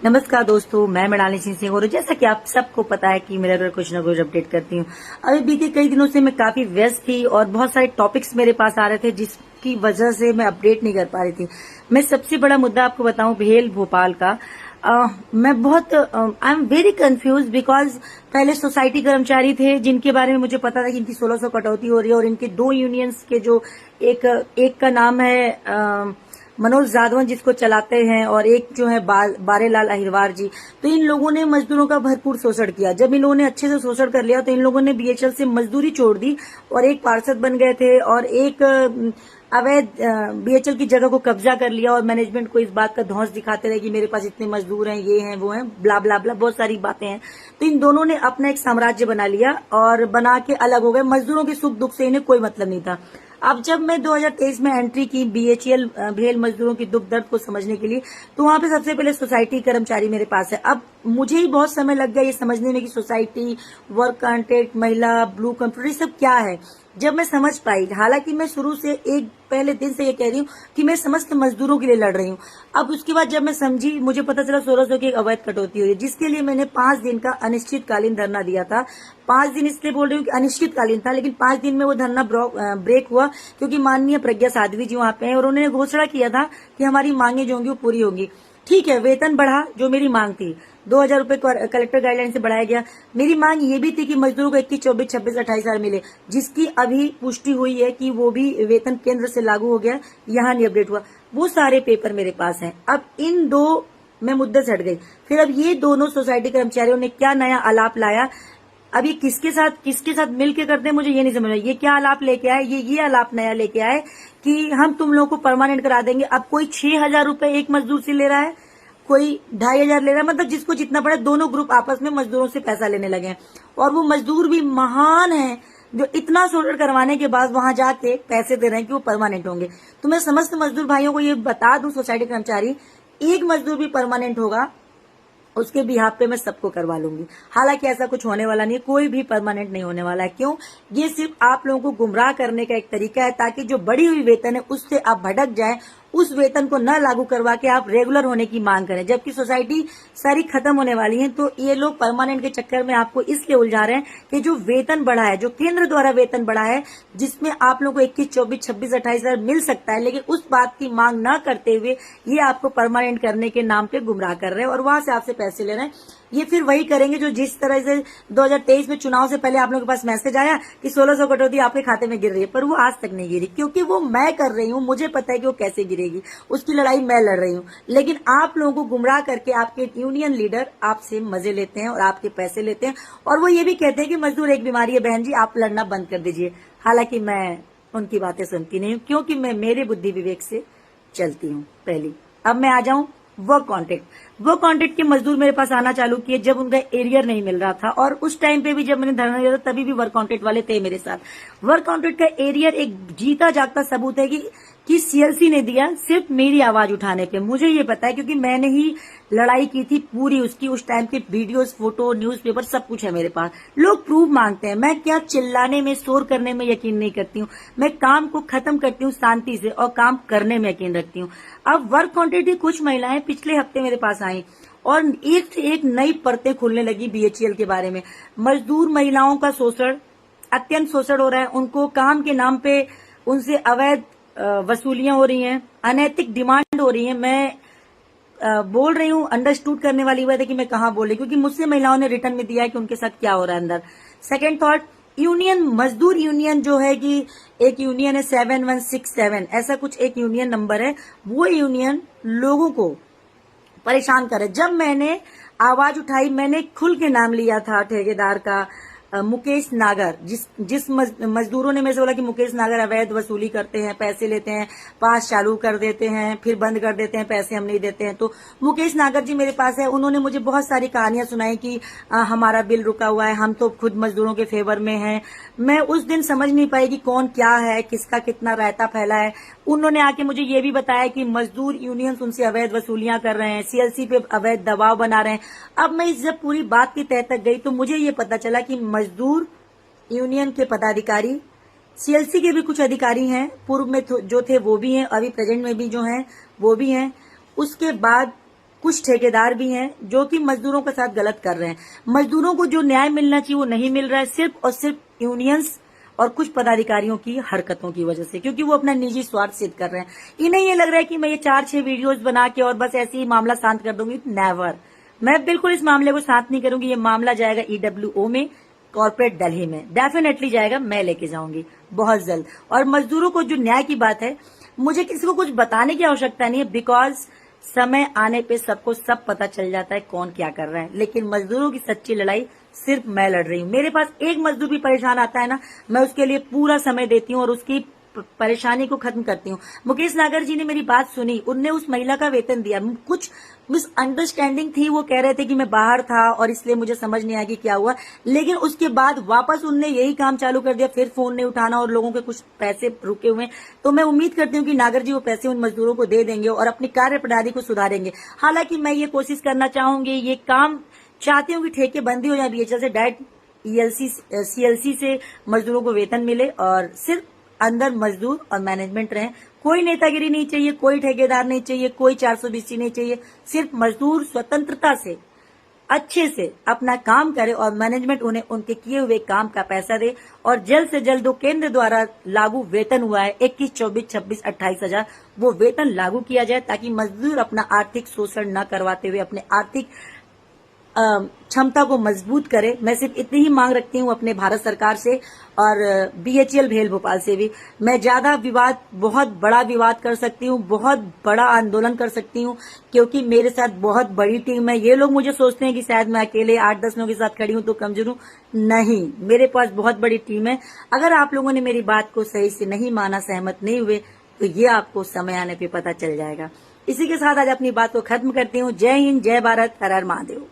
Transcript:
नमस्कार दोस्तों, मैं मृणाली सिंह और जैसा कि आप सबको पता है कि मेरा कुछ ना कुछ अपडेट करती हूँ। अभी बीते कई दिनों से मैं काफी व्यस्त थी और बहुत सारे टॉपिक्स मेरे पास आ रहे थे जिसकी वजह से मैं अपडेट नहीं कर पा रही थी। मैं सबसे बड़ा मुद्दा आपको बताऊं भेल भोपाल का। मैं बहुत I am very confuse because पहले सोसाइटी कर्मचारी थे जिनके बारे में मुझे पता था कि इनकी 1600 कटौती हो रही है और इनके दो यूनियंस के जो एक का नाम है मनोज जादवन जिसको चलाते हैं और एक जो है बारेलाल अहिरवार जी। तो इन लोगों ने मजदूरों का भरपूर शोषण किया। जब इन लोगों ने अच्छे से शोषण कर लिया तो इन लोगों ने बीएचएल से मजदूरी छोड़ दी और एक पार्षद बन गए थे और एक अवैध बीएचएल की जगह को कब्जा कर लिया और मैनेजमेंट को इस बात का धौंस दिखाते रहे कि मेरे पास इतने मजदूर हैं, ये हैं, वो हैं, ब्ला ब्ला ब्ला, बहुत सारी बातें हैं। तो इन दोनों ने अपना एक साम्राज्य बना लिया और बना के अलग हो गए। मजदूरों के सुख दुख से इन्हें कोई मतलब नहीं था। अब जब मैं 2023 में एंट्री की बीएचईएल भेल मजदूरों की दुख दर्द को समझने के लिए, तो वहां पे सबसे पहले सोसाइटी कर्मचारी मेरे पास है। अब मुझे ही बहुत समय लग गया ये समझने में कि सोसाइटी, वर्क कॉन्ट्रैक्ट, महिला, ब्लू कंप्यूटर, ये सब क्या है। जब मैं समझ पाई, हालांकि मैं शुरू से एक पहले दिन से ये कह रही हूँ कि मैं समस्त मजदूरों के लिए लड़ रही हूँ। अब उसके बाद जब मैं समझी, मुझे पता चला 1600 की एक अवैध कटौती हुई है जिसके लिए मैंने 5 दिन का अनिश्चितकालीन धरना दिया था। 5 दिन इसलिए बोल रही हूँ कि अनिश्चितकालीन था, लेकिन 5 दिन में वो धरना ब्रेक हुआ क्योंकि माननीय प्रज्ञा साध्वी जी वहां पे हैं और उन्होंने घोषणा किया था कि हमारी मांगे जो होंगी वो पूरी होंगी। ठीक है, वेतन बढ़ा, जो मेरी मांग थी 2000 रुपए कलेक्टर गाइडलाइन से बढ़ाया गया। मेरी मांग ये भी थी कि मजदूरों को 21, 24, 26, 28 मिले, जिसकी अभी पुष्टि हुई है कि वो भी वेतन केंद्र से लागू हो गया, यहाँ नहीं अपडेट हुआ। वो सारे पेपर मेरे पास हैं। अब इन दो में मुद्दे से हट गई। फिर अब ये दोनों सोसाइटी कर्मचारियों ने क्या नया आलाप लाया, अब ये किसके साथ मिलके करते हैं मुझे ये नहीं समझ रहा। ये क्या आलाप लेके आए, ये आलाप नया लेके आए कि हम तुम लोगों को परमानेंट करा देंगे। अब कोई 6000 रुपए एक मजदूर से ले रहा है, कोई 2500 ले रहा है, मतलब जिसको जितना पड़े। दोनों ग्रुप आपस में मजदूरों से पैसा लेने लगे हैं और वो मजदूर भी महान है जो इतना शोषण करवाने के बाद वहां जाके पैसे दे रहे हैं कि वो परमानेंट होंगे। तो मैं समस्त मजदूर भाइयों को ये बता दूं, सोसाइटी कर्मचारी, एक मजदूर भी परमानेंट होगा उसके बिहाफ पे मैं सबको करवा लूंगी। हालांकि ऐसा कुछ होने वाला नहीं, कोई भी परमानेंट नहीं होने वाला है। क्यों? ये सिर्फ आप लोगों को गुमराह करने का एक तरीका है ताकि जो बढ़ी हुई वेतन है उससे आप भटक जाए, उस वेतन को न लागू करवा के आप रेगुलर होने की मांग करें, जबकि सोसाइटी सारी खत्म होने वाली है। तो ये लोग परमानेंट के चक्कर में आपको इसलिए उलझा रहे हैं कि जो वेतन बढ़ा है, जो केंद्र द्वारा वेतन बढ़ा है, जिसमें आप लोगों को 21, 24, 26, 28 मिल सकता है, लेकिन उस बात की मांग न करते हुए ये आपको परमानेंट करने के नाम पे गुमराह कर रहे हैं और वहां से आपसे पैसे ले रहे हैं। ये फिर वही करेंगे जो जिस तरह से 2023 में चुनाव से पहले आप लोगों के पास मैसेज आया कि 1600 कटौती आपके खाते में गिर रही है, पर वो आज तक नहीं गिरी क्योंकि वो मैं कर रही हूँ। मुझे पता है कि वो कैसे गिरेगी, उसकी लड़ाई मैं लड़ रही हूँ। लेकिन आप लोगों को गुमराह करके आपके यूनियन लीडर आपसे मजे लेते हैं और आपके पैसे लेते हैं और वो ये भी कहते हैं कि मजदूर एक बीमारी है बहन जी, आप लड़ना बंद कर दीजिए। हालांकि मैं उनकी बातें सुनती नहीं हूँ क्योंकि मैं मेरे बुद्धि विवेक से चलती हूँ। पहली अब मैं आ जाऊं वर्क कॉन्ट्रैक्ट के मजदूर मेरे पास आना चालू किए जब उनका एरियर नहीं मिल रहा था और उस टाइम पे भी जब मैंने धरना दिया था तभी भी वर्क कॉन्ट्रैक्ट वाले थे मेरे साथ। वर्क कॉन्ट्रैक्ट का एरियर एक जीता जागता सबूत है कि सीएलसी ने दिया सिर्फ मेरी आवाज उठाने पे। मुझे ये पता है क्योंकि मैंने ही लड़ाई की थी पूरी उसकी। उस टाइम के वीडियोस, फोटो, न्यूज़पेपर सब कुछ है मेरे पास। लोग प्रूफ मांगते हैं। मैं क्या चिल्लाने में, शोर करने में यकीन नहीं करती हूँ। मैं काम को खत्म करती हूँ शांति से और काम करने में यकीन रखती हूँ। अब वर्क कॉन्ट्रैक्ट की कुछ महिलाएं पिछले हफ्ते मेरे पास आई और एक से एक नई परतें खुलने लगी बीएचईएल के बारे में। मजदूर महिलाओं का शोषण, अत्यंत शोषण हो रहा है। उनको काम के नाम पे उनसे अवैध वसूलियां हो रही हैं, अनैतिक डिमांड हो रही है। मैं बोल रही हूँ, अंडरस्टूड करने वाली बात है कि मैं कहाँ बोल रही हूँ क्योंकि मुझसे महिलाओं ने रिटर्न में दिया है कि उनके साथ क्या हो रहा है अंदर। सेकेंड थॉट, यूनियन, मजदूर यूनियन जो है कि एक यूनियन है 7167 ऐसा कुछ एक यूनियन नंबर है, वो यूनियन लोगों को परेशान करे। जब मैंने आवाज उठाई, मैंने खुल के नाम लिया था ठेकेदार का, मुकेश नागर, जिस मजदूरों ने मेरे से बोला कि मुकेश नागर अवैध वसूली करते हैं, पैसे लेते हैं, पास चालू कर देते हैं, फिर बंद कर देते हैं, पैसे हम नहीं देते हैं। तो मुकेश नागर जी मेरे पास है। उन्होंने मुझे बहुत सारी कहानियां सुनाई कि हमारा बिल रुका हुआ है, हम तो खुद मजदूरों के फेवर में हैं। मैं उस दिन समझ नहीं पाई कि कौन क्या है, किसका कितना रायता फैला है। उन्होंने आके मुझे ये भी बताया कि मजदूर यूनियन उनसे अवैध वसूलियां कर रहे हैं, सीएलसी पे अवैध दबाव बना रहे हैं। अब मैं जब पूरी बात की तह तक गई तो मुझे ये पता चला कि मजदूर यूनियन के पदाधिकारी, सीएलसी के भी कुछ अधिकारी हैं, पूर्व में जो थे वो भी हैं, अभी प्रेजेंट में भी जो हैं वो भी हैं। उसके बाद कुछ ठेकेदार भी हैं जो कि मजदूरों के साथ गलत कर रहे हैं। मजदूरों को जो न्याय मिलना चाहिए वो नहीं मिल रहा है, सिर्फ और सिर्फ यूनियंस और कुछ पदाधिकारियों की हरकतों की वजह से, क्योंकि वो अपना निजी स्वार्थ सिद्ध कर रहे हैं। इन्हें ये लग रहा है कि मैं ये 4-6 वीडियोस बना के और बस ऐसे ही मामला शांत कर दूंगी। नेवर, मैं बिल्कुल इस मामले को शांत नहीं करूंगी। ये मामला जाएगा EWO में, कॉर्पोरेट दिल्ली में डेफिनेटली जाएगा, मैं लेके जाऊंगी बहुत जल्द। और मजदूरों को जो न्याय की बात है, मुझे किसी को कुछ बताने की आवश्यकता नहीं है, बिकॉज समय आने पे सबको सब पता चल जाता है कौन क्या कर रहा है। लेकिन मजदूरों की सच्ची लड़ाई सिर्फ मैं लड़ रही हूँ। मेरे पास एक मजदूर भी परेशान आता है ना, मैं उसके लिए पूरा समय देती हूँ और उसकी परेशानी को खत्म करती हूँ। मुकेश नागर जी ने मेरी बात सुनी, उनने उस महिला का वेतन दिया। कुछ मिसअंडरस्टैंडिंग थी, वो कह रहे थे कि मैं बाहर था और इसलिए मुझे समझ नहीं आया कि क्या हुआ, लेकिन उसके बाद वापस उनने यही काम चालू कर दिया, फिर फोन नहीं उठाना और लोगों के कुछ पैसे रुके हुए। तो मैं उम्मीद करती हूँ कि नागर जी वो पैसे उन मजदूरों को दे देंगे और अपनी कार्य प्रणाली को सुधारेंगे। हालांकि मैं ये कोशिश करना चाहूंगी, ये काम चाहती हूँ कि ठेके बंदी हो जाए, BHL से डायरेक्ट CLC से मजदूरों को वेतन मिले और सिर्फ अंदर मजदूर और मैनेजमेंट रहे। कोई नेतागिरी नहीं चाहिए, कोई ठेकेदार नहीं चाहिए, कोई 420 नहीं चाहिए। सिर्फ मजदूर स्वतंत्रता से अच्छे से अपना काम करे और मैनेजमेंट उन्हें उनके किए हुए काम का पैसा दे। और जल्द से जल्द जो केंद्र द्वारा लागू वेतन हुआ है 21, 24, 26, 28 हजार, वो वेतन लागू किया जाए ताकि मजदूर अपना आर्थिक शोषण न करवाते हुए अपने आर्थिक क्षमता को मजबूत करे। मैं सिर्फ इतनी ही मांग रखती हूँ अपने भारत सरकार से और BHL भेल भोपाल से भी। मैं ज्यादा विवाद, बहुत बड़ा विवाद कर सकती हूँ, बहुत बड़ा आंदोलन कर सकती हूँ, क्योंकि मेरे साथ बहुत बड़ी टीम है। ये लोग मुझे सोचते हैं कि शायद मैं अकेले 8-10 लोगों के साथ खड़ी हूँ तो कमजोर हूँ, नहीं, मेरे पास बहुत बड़ी टीम है। अगर आप लोगों ने मेरी बात को सही से नहीं माना, सहमत नहीं हुए, तो ये आपको समय आने पर पता चल जाएगा। इसी के साथ आज अपनी बात को खत्म करती हूँ। जय हिंद, जय भारत, हर हर महादेव।